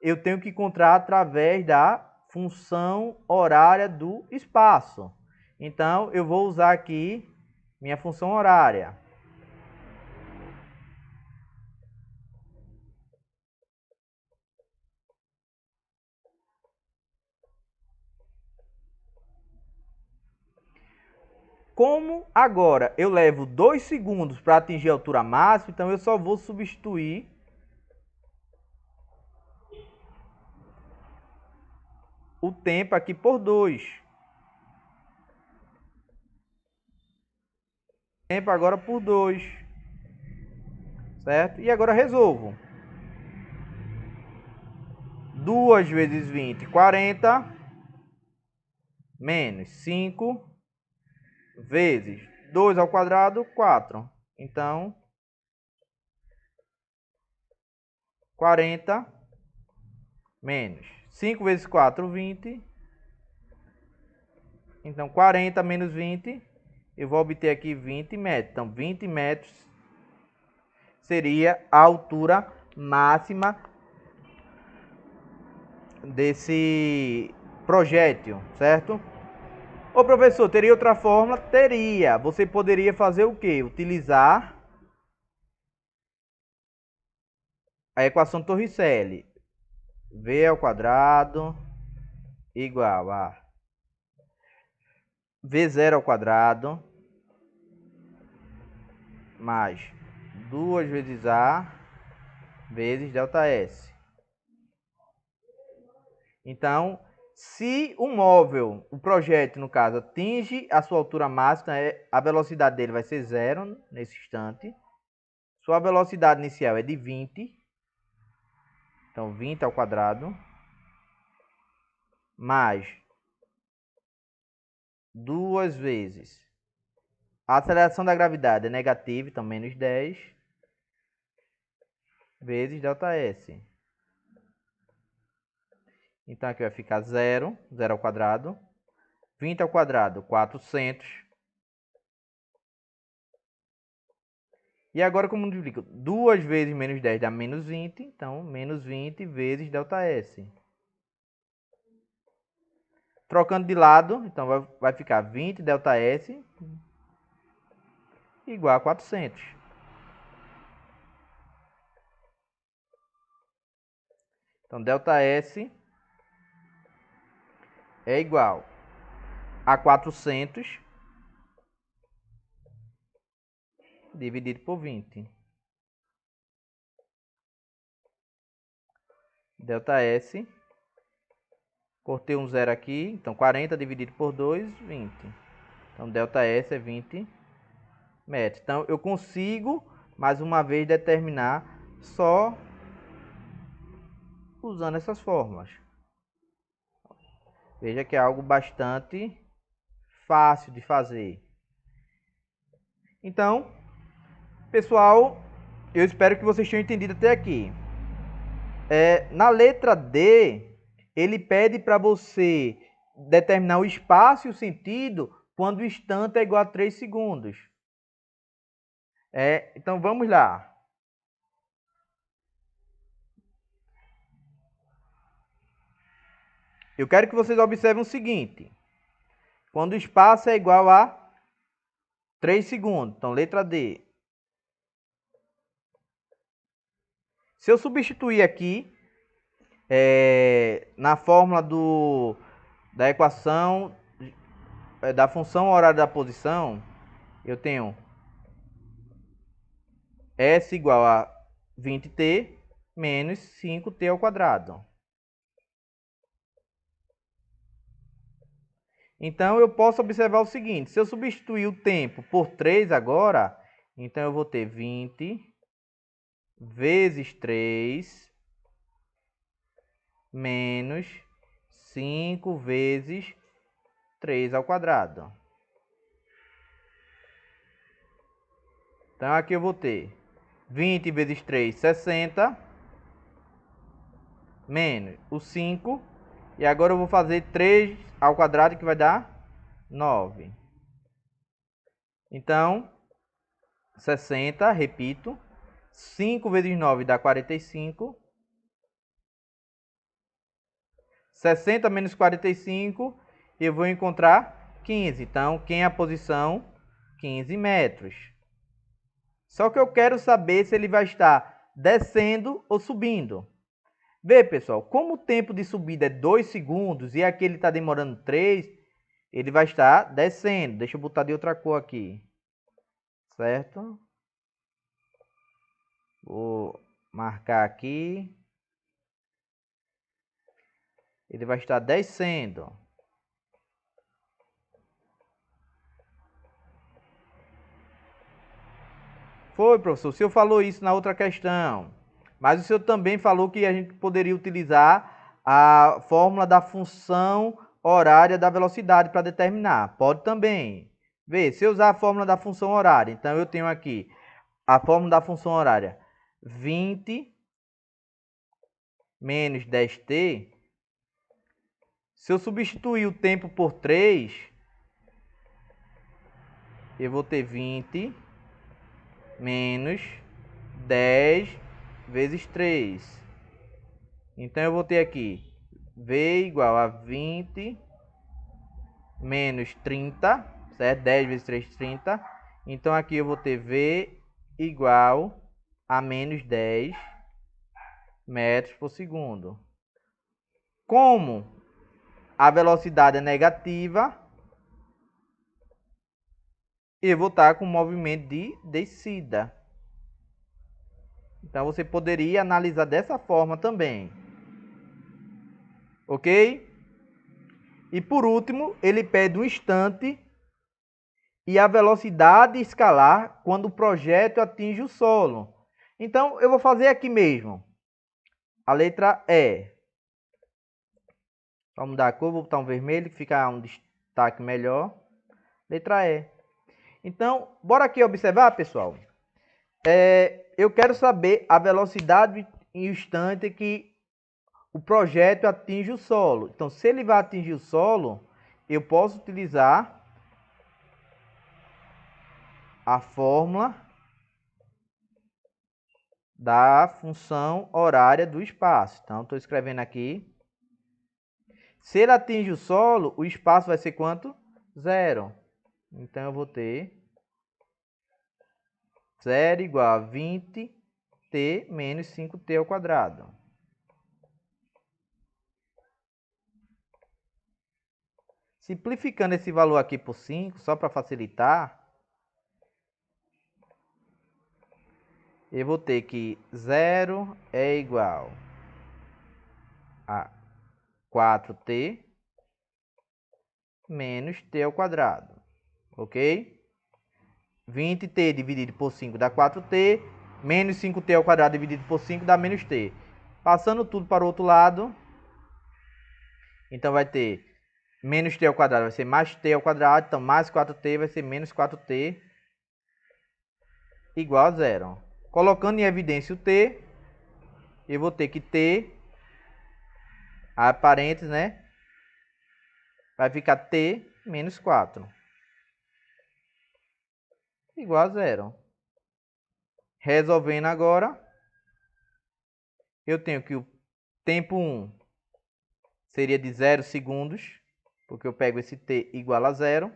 eu tenho que encontrar através da função horária do espaço. Então, eu vou usar aqui minha função horária. Como agora eu levo 2 segundos para atingir a altura máxima, então eu só vou substituir o tempo aqui por 2. Tempo agora por 2. Certo? E agora resolvo. 2 vezes 20, 40. Menos 5 vezes 2 ao quadrado, 4. Então, 40 menos 5 vezes 4, 20. Então, 40 menos 20, eu vou obter aqui 20 metros. Então, 20 metros seria a altura máxima desse projétil, certo? Ô professor, teria outra fórmula? Teria. Você poderia fazer o quê? Utilizar a equação Torricelli. V ao quadrado igual a V0 ao quadrado mais 2 vezes A vezes ΔS. Então, se o móvel, o projétil no caso, atinge a sua altura máxima, a velocidade dele vai ser 0 nesse instante. Sua velocidade inicial é de 20. Então, 20 ao quadrado mais 2 vezes A aceleração da gravidade é negativa, então menos 10 vezes ΔS. Então aqui vai ficar 0, 0 ao quadrado. 20 ao quadrado, 400. E agora como multiplico 2 vezes menos 10 dá menos 20. Então, menos 20 vezes ΔS. Trocando de lado, então vai ficar 20 ΔS igual a 400. Então, ΔS é igual a 400 dividido por 20. ΔS, cortei um zero aqui, então 40 dividido por 2, 20. Então, ΔS é 20 metros. Então, eu consigo, mais uma vez, determinar só usando essas fórmulas. Veja que é algo bastante fácil de fazer. Então, pessoal, eu espero que vocês tenham entendido até aqui. Na letra D, ele pede para você determinar o espaço e o sentido quando o instante é igual a 3 segundos. Então, vamos lá. Eu quero que vocês observem o seguinte. Quando o espaço é igual a 3 segundos. Então, letra D. Se eu substituir aqui, na fórmula da equação da função horária da posição, eu tenho S igual a 20t menos 5t ao quadrado. Então, eu posso observar o seguinte. Se eu substituir o tempo por 3 agora, então eu vou ter 20 vezes 3 menos 5 vezes 3 ao quadrado. Então, aqui eu vou ter 20 vezes 3, 60, menos o 5. E agora eu vou fazer 3 ao quadrado, que vai dar 9. Então, 60, repito. 5 vezes 9 dá 45. 60 menos 45, eu vou encontrar 15. Então, quem é a posição? 15 metros. Só que eu quero saber se ele vai estar descendo ou subindo. Vê, pessoal, como o tempo de subida é 2 segundos e aqui ele está demorando 3, ele vai estar descendo. Deixa eu botar de outra cor aqui. Certo? Vou marcar aqui. Ele vai estar descendo. Foi, professor. O senhor falou isso na outra questão. Mas o senhor também falou que a gente poderia utilizar a fórmula da função horária da velocidade para determinar. Pode também. Vê, se eu usar a fórmula da função horária, então eu tenho aqui a fórmula da função horária 20 menos 10t. Se eu substituir o tempo por 3, eu vou ter 20 menos 10 vezes 3. Então, eu vou ter aqui V igual a 20 menos 30, certo? 10 vezes 3, 30. Então, aqui eu vou ter V igual a menos 10 metros por segundo. Como a velocidade é negativa, eu vou estar com movimento de descida. Então, você poderia analisar dessa forma também. Ok? E por último, ele pede um instante e a velocidade escalar quando o projétil atinge o solo. Então, eu vou fazer aqui mesmo. A letra E. Vamos mudar a cor, vou botar um vermelho que fica um destaque melhor. Letra E. Então, bora aqui observar, pessoal. Eu quero saber a velocidade em instante que o projétil atinge o solo. Então, se ele vai atingir o solo, eu posso utilizar a fórmula da função horária do espaço. Então, estou escrevendo aqui. Se ele atinge o solo, o espaço vai ser quanto? 0. Então, eu vou ter 0 igual a 20t menos 5t ao quadrado. Simplificando esse valor aqui por 5, só para facilitar, eu vou ter que 0 é igual a 4t menos t ao quadrado, ok? 20t dividido por 5 dá 4t, menos 5t ao quadrado dividido por 5 dá menos t. Passando tudo para o outro lado, então vai ter menos t ao quadrado vai ser mais t ao quadrado, então mais 4t vai ser menos 4t igual a 0. Colocando em evidência o t, eu vou ter que t, a parênteses, né? Vai ficar t menos 4 igual a 0. Resolvendo agora, eu tenho que o tempo 1 seria de 0 segundos, porque eu pego esse t igual a 0.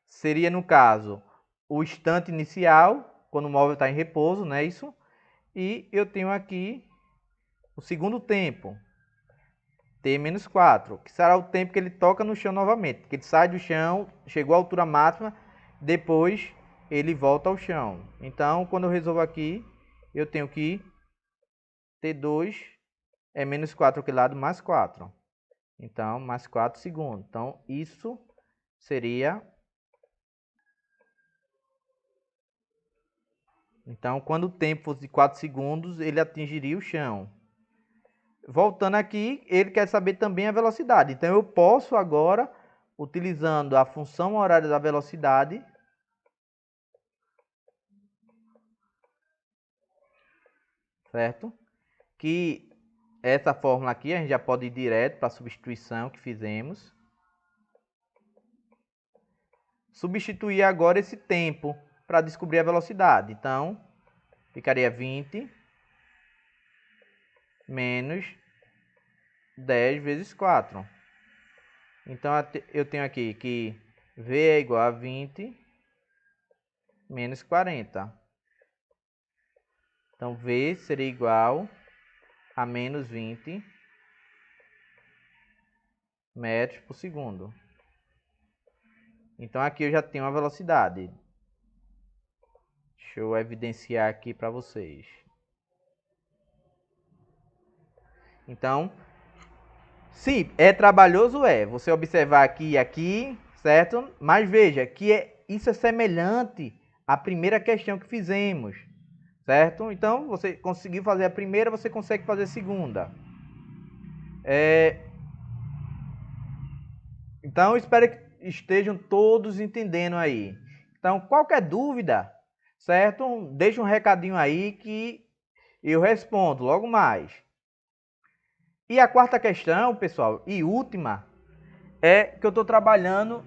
Seria, no caso, o instante inicial, quando o móvel está em repouso, não é isso? E eu tenho aqui o segundo tempo, t menos 4, que será o tempo que ele toca no chão novamente, que ele sai do chão, chegou à altura máxima, depois ele volta ao chão. Então, quando eu resolvo aqui, eu tenho que t2 é menos 4 aqui lado, mais 4. Então, mais 4 segundos. Então, isso seria... Então, quando o tempo fosse de 4 segundos, ele atingiria o chão. Voltando aqui, ele quer saber também a velocidade. Então, eu posso agora, utilizando a função horária da velocidade, certo? Que essa fórmula aqui, a gente já pode ir direto para a substituição que fizemos. Substituir agora esse tempo para descobrir a velocidade. Então, ficaria 20 menos 10 vezes 4. Então, eu tenho aqui que V é igual a 20 menos 40. Então, V seria igual a menos 20 metros por segundo. Então, aqui eu já tenho a velocidade. Deixa eu evidenciar aqui para vocês. Então, sim, é trabalhoso, você observar aqui e aqui, certo? Mas veja que isso é semelhante à primeira questão que fizemos, certo? Então, você conseguiu fazer a primeira, você consegue fazer a segunda. Então, espero que estejam todos entendendo aí. Então, qualquer dúvida, certo? Deixa um recadinho aí que eu respondo logo mais. E a quarta questão, pessoal, e última, é que eu estou trabalhando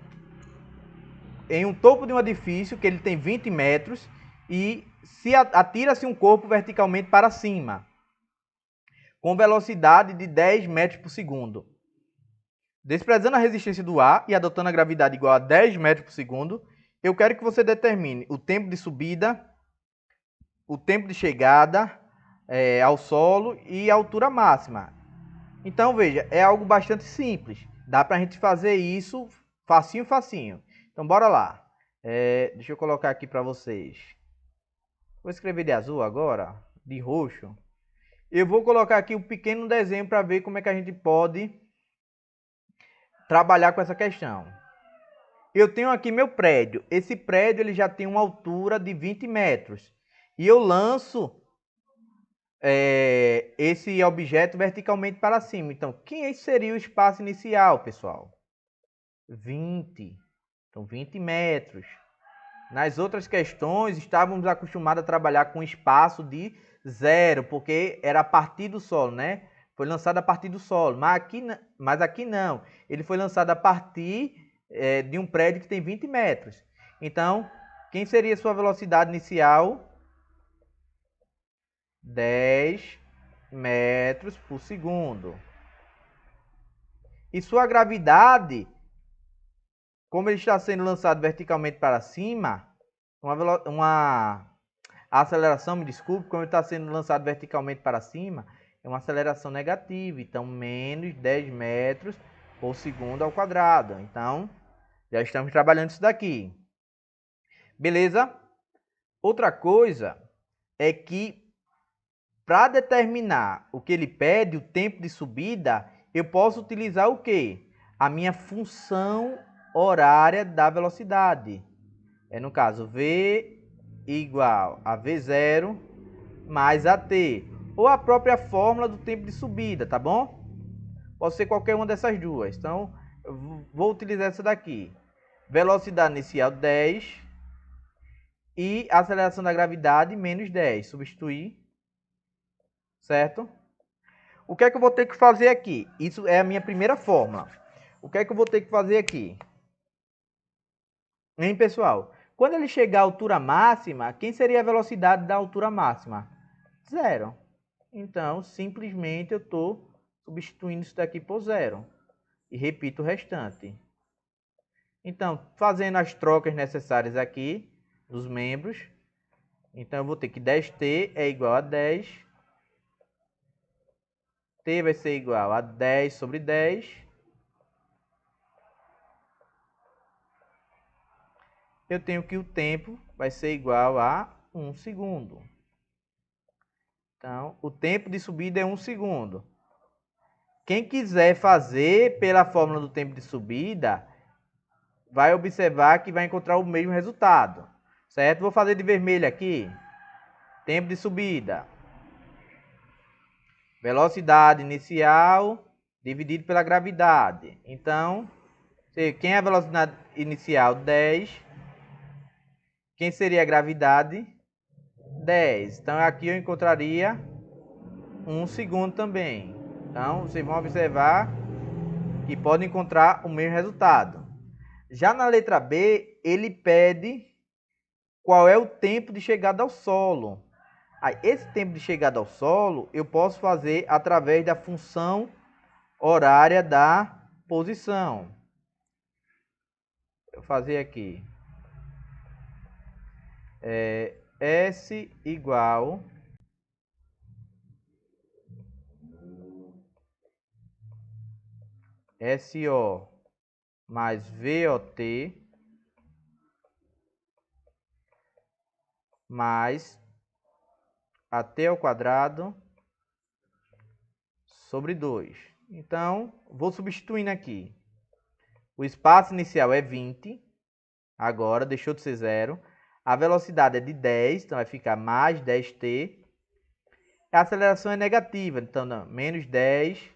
em um topo de um edifício que ele tem 20 metros e se atira-se um corpo verticalmente para cima, com velocidade de 10 metros por segundo. Desprezando a resistência do ar e adotando a gravidade igual a 10 metros por segundo, eu quero que você determine o tempo de subida, o tempo de chegada ao solo e a altura máxima. Então, veja, é algo bastante simples. Dá para a gente fazer isso facinho, facinho. Então, bora lá. Deixa eu colocar aqui para vocês. Vou escrever de azul agora, de roxo. Eu vou colocar aqui um pequeno desenho para ver como é que a gente pode trabalhar com essa questão. Eu tenho aqui meu prédio. Esse prédio ele já tem uma altura de 20 metros. E eu lanço esse objeto verticalmente para cima. Então, quem seria o espaço inicial, pessoal? 20. Então, 20 metros. Nas outras questões, estávamos acostumados a trabalhar com espaço de 0, porque era a partir do solo, né? Foi lançado a partir do solo, mas aqui não. Ele foi lançado a partir de um prédio que tem 20 metros. Então, quem seria a sua velocidade inicial? 10 metros por segundo. E sua gravidade, como ele está sendo lançado verticalmente para cima, a aceleração, me desculpe, como ele está sendo lançado verticalmente para cima, é uma aceleração negativa. Então, menos 10 metros por segundo ao quadrado. Então, já estamos trabalhando isso daqui. Beleza? Outra coisa é que, para determinar o que ele pede, o tempo de subida, eu posso utilizar o quê? A minha função horária da velocidade. No caso, V igual a V0 mais AT. Ou a própria fórmula do tempo de subida, tá bom? Pode ser qualquer uma dessas duas. Então, eu vou utilizar essa daqui. Velocidade inicial 10 e aceleração da gravidade menos 10. Substituir. Certo? O que é que eu vou ter que fazer aqui? Isso é a minha primeira fórmula. O que é que eu vou ter que fazer aqui? Hein, pessoal? Quando ele chegar à altura máxima, quem seria a velocidade da altura máxima? 0. Então, simplesmente eu estou substituindo isso daqui por 0. E repito o restante. Então, fazendo as trocas necessárias aqui, dos membros. Então, eu vou ter que 10t é igual a 10. T vai ser igual a 10 sobre 10. Eu tenho que o tempo vai ser igual a 1 segundo. Então, o tempo de subida é 1 segundo. Quem quiser fazer pela fórmula do tempo de subida, vai observar que vai encontrar o mesmo resultado. Certo? Vou fazer de vermelho aqui. Tempo de subida. Velocidade inicial dividido pela gravidade. Então, quem é a velocidade inicial? 10. Quem seria a gravidade? 10. Então, aqui eu encontraria 1 segundo também. Então, vocês vão observar que podem encontrar o mesmo resultado. Já na letra B, ele pede qual é o tempo de chegada ao solo. Esse tempo de chegada ao solo, eu posso fazer através da função horária da posição. Eu vou fazer aqui. S igual SO mais VOT mais AT ao quadrado sobre 2. Então, vou substituindo aqui. O espaço inicial é 20. Agora, deixou de ser 0. A velocidade é de 10, então vai ficar mais 10t. A aceleração é negativa, então não, menos 10t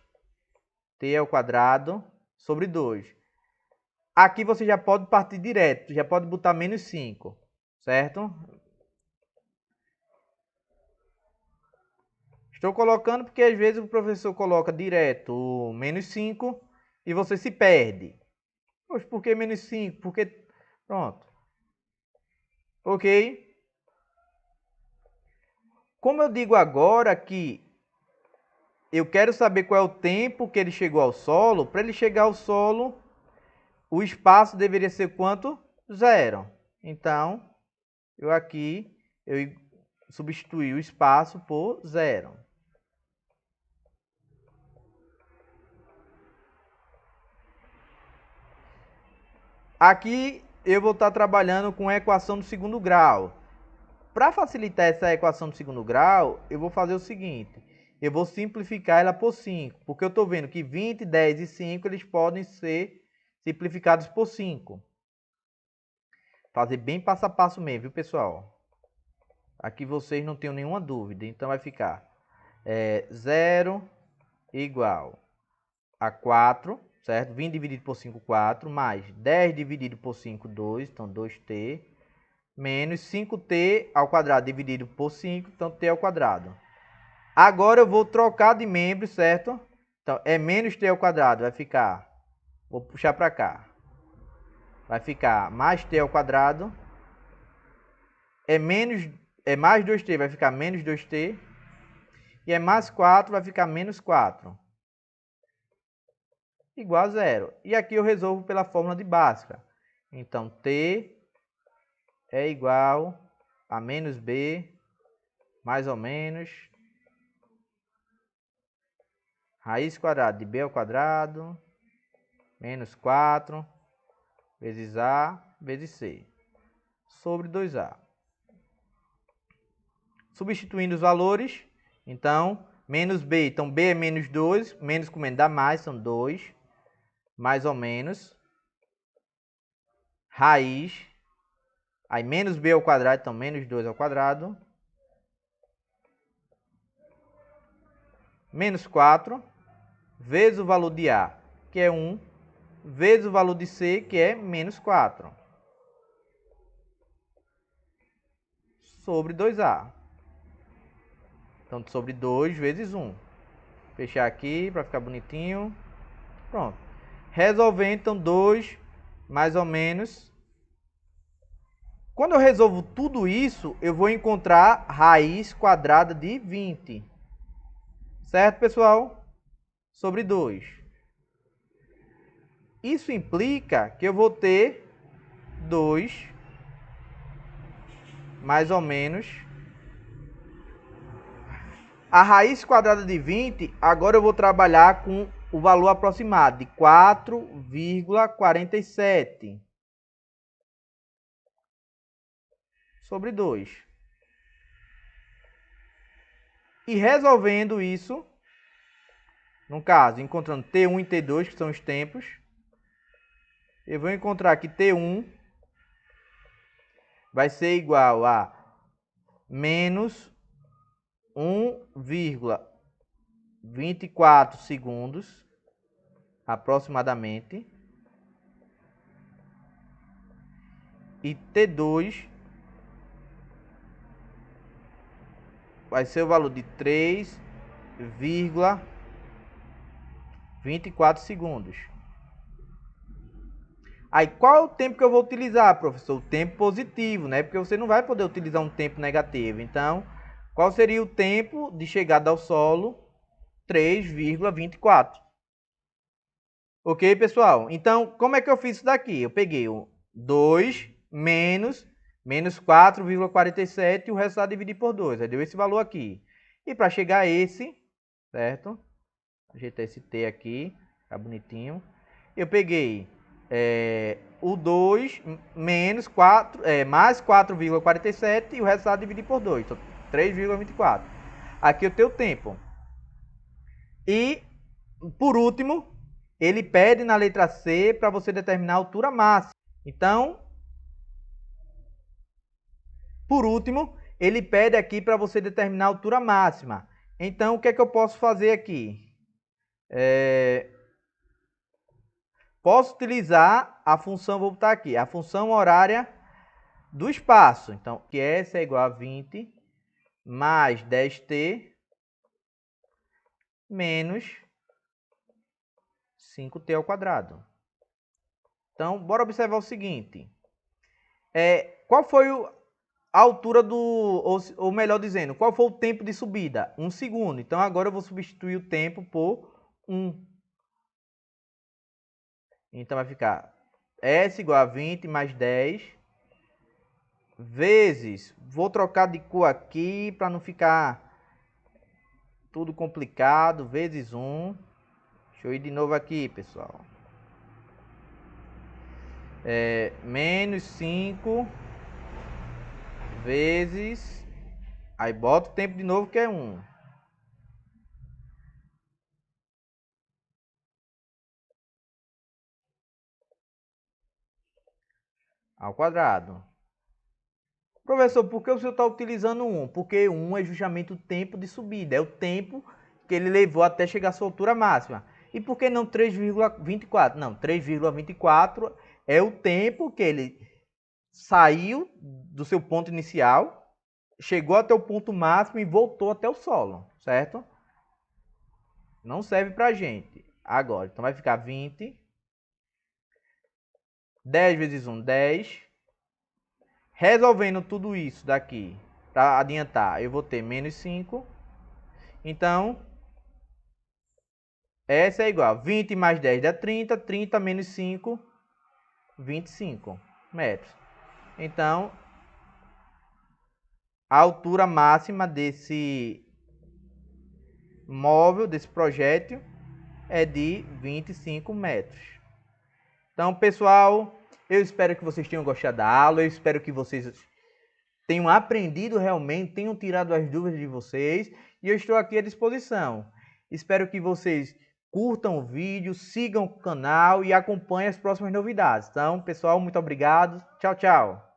ao quadrado sobre 2. Aqui você já pode partir direto, já pode botar menos 5, certo? Estou colocando porque às vezes o professor coloca direto o menos 5 e você se perde. Poxa, por que menos 5? Porque, pronto. Ok? Como eu digo agora que eu quero saber qual é o tempo que ele chegou ao solo, para ele chegar ao solo, o espaço deveria ser quanto? 0. Então, eu substituí o espaço por 0. Aqui eu vou estar trabalhando com a equação do segundo grau. Para facilitar essa equação do segundo grau, eu vou fazer o seguinte. Eu vou simplificar ela por 5, porque eu estou vendo que 20, 10 e 5 eles podem ser simplificados por 5. Fazer bem passo a passo mesmo, viu, pessoal? Aqui vocês não tenham nenhuma dúvida. Então, vai ficar 0 igual a 4. certo? 20 dividido por 5, 4, mais 10 dividido por 5, 2, então 2t, menos 5t ao quadrado dividido por 5, então t ao quadrado. Agora eu vou trocar de membro, certo? Então, é menos t ao quadrado, vai ficar, vou puxar para cá, vai ficar mais t ao quadrado, é mais 2t, vai ficar menos 2t, e é mais 4, vai ficar menos 4. Igual a zero. E aqui eu resolvo pela fórmula de Bhaskara. Então, t é igual a menos b, mais ou menos, raiz quadrada de b ao quadrado, menos 4, vezes a, vezes c, sobre 2a. Substituindo os valores, então, menos b, então b é menos 2, menos com menos dá mais, são 2, mais ou menos, raiz, aí menos b ao quadrado, então menos 2 ao quadrado, menos 4, vezes o valor de a, que é 1, vezes o valor de c, que é menos 4, sobre 2a. Então, sobre 2 vezes 1. Fechar aqui para ficar bonitinho. Pronto. Resolvendo, então, 2 mais ou menos. Quando eu resolvo tudo isso, eu vou encontrar raiz quadrada de 20. Certo, pessoal? Sobre 2. Isso implica que eu vou ter 2 mais ou menos. A raiz quadrada de 20, agora eu vou trabalhar com o valor aproximado de 4,47 sobre 2. E resolvendo isso, no caso, encontrando T1 e T2, que são os tempos, eu vou encontrar que T1 vai ser igual a menos 1,24 segundos, aproximadamente, e T2 vai ser o valor de 3,24 segundos. Aí, qual é o tempo que eu vou utilizar, professor? O tempo positivo, né? Porque você não vai poder utilizar um tempo negativo. Então, qual seria o tempo de chegada ao solo? 3,24. Ok, pessoal? Então, como é que eu fiz isso daqui? Eu peguei o 2 menos 4,47 e o resultado dividi por 2. Aí deu esse valor aqui. E para chegar a esse, certo? Ajeitar esse T aqui, tá bonitinho. Eu peguei o 2 menos 4, mais 4,47 e o resultado dividi por 2. Então, 3,24. Aqui eu tenho o tempo. E, por último, ele pede na letra C para você determinar a altura máxima. Então, por último, ele pede aqui para você determinar a altura máxima. Então, o que é que eu posso fazer aqui? Posso utilizar a função, vou botar aqui, a função horária do espaço. Então, que S é igual a 20 mais 10t menos 5t ao quadrado. Então, bora observar o seguinte. Qual foi a altura do, ou melhor dizendo, qual foi o tempo de subida? 1 segundo. Então, agora eu vou substituir o tempo por 1. Então, vai ficar S igual a 20 mais 10 vezes, vou trocar de cor aqui para não ficar tudo complicado, vezes 1. Deixa eu ir de novo aqui, pessoal. Menos 5 vezes, aí bota o tempo de novo que é 1. Ao quadrado. Professor, por que o senhor está utilizando 1? Porque 1 é justamente o tempo de subida, é o tempo que ele levou até chegar à sua altura máxima. E por que não 3,24? Não, 3,24 é o tempo que ele saiu do seu ponto inicial, chegou até o ponto máximo e voltou até o solo, certo? Não serve pra gente. Agora, então vai ficar 20. 10 vezes 1, 10. Resolvendo tudo isso daqui, para adiantar, eu vou ter menos 5. Então, essa é igual. 20 mais 10 dá 30. 30 menos 5, 25 metros. Então, a altura máxima desse móvel, desse projétil, é de 25 metros. Então, pessoal, eu espero que vocês tenham gostado da aula. Eu espero que vocês tenham aprendido realmente, tenham tirado as dúvidas de vocês. E eu estou aqui à disposição. Espero que vocês curtam o vídeo, sigam o canal e acompanhem as próximas novidades. Então, pessoal, muito obrigado. Tchau, tchau.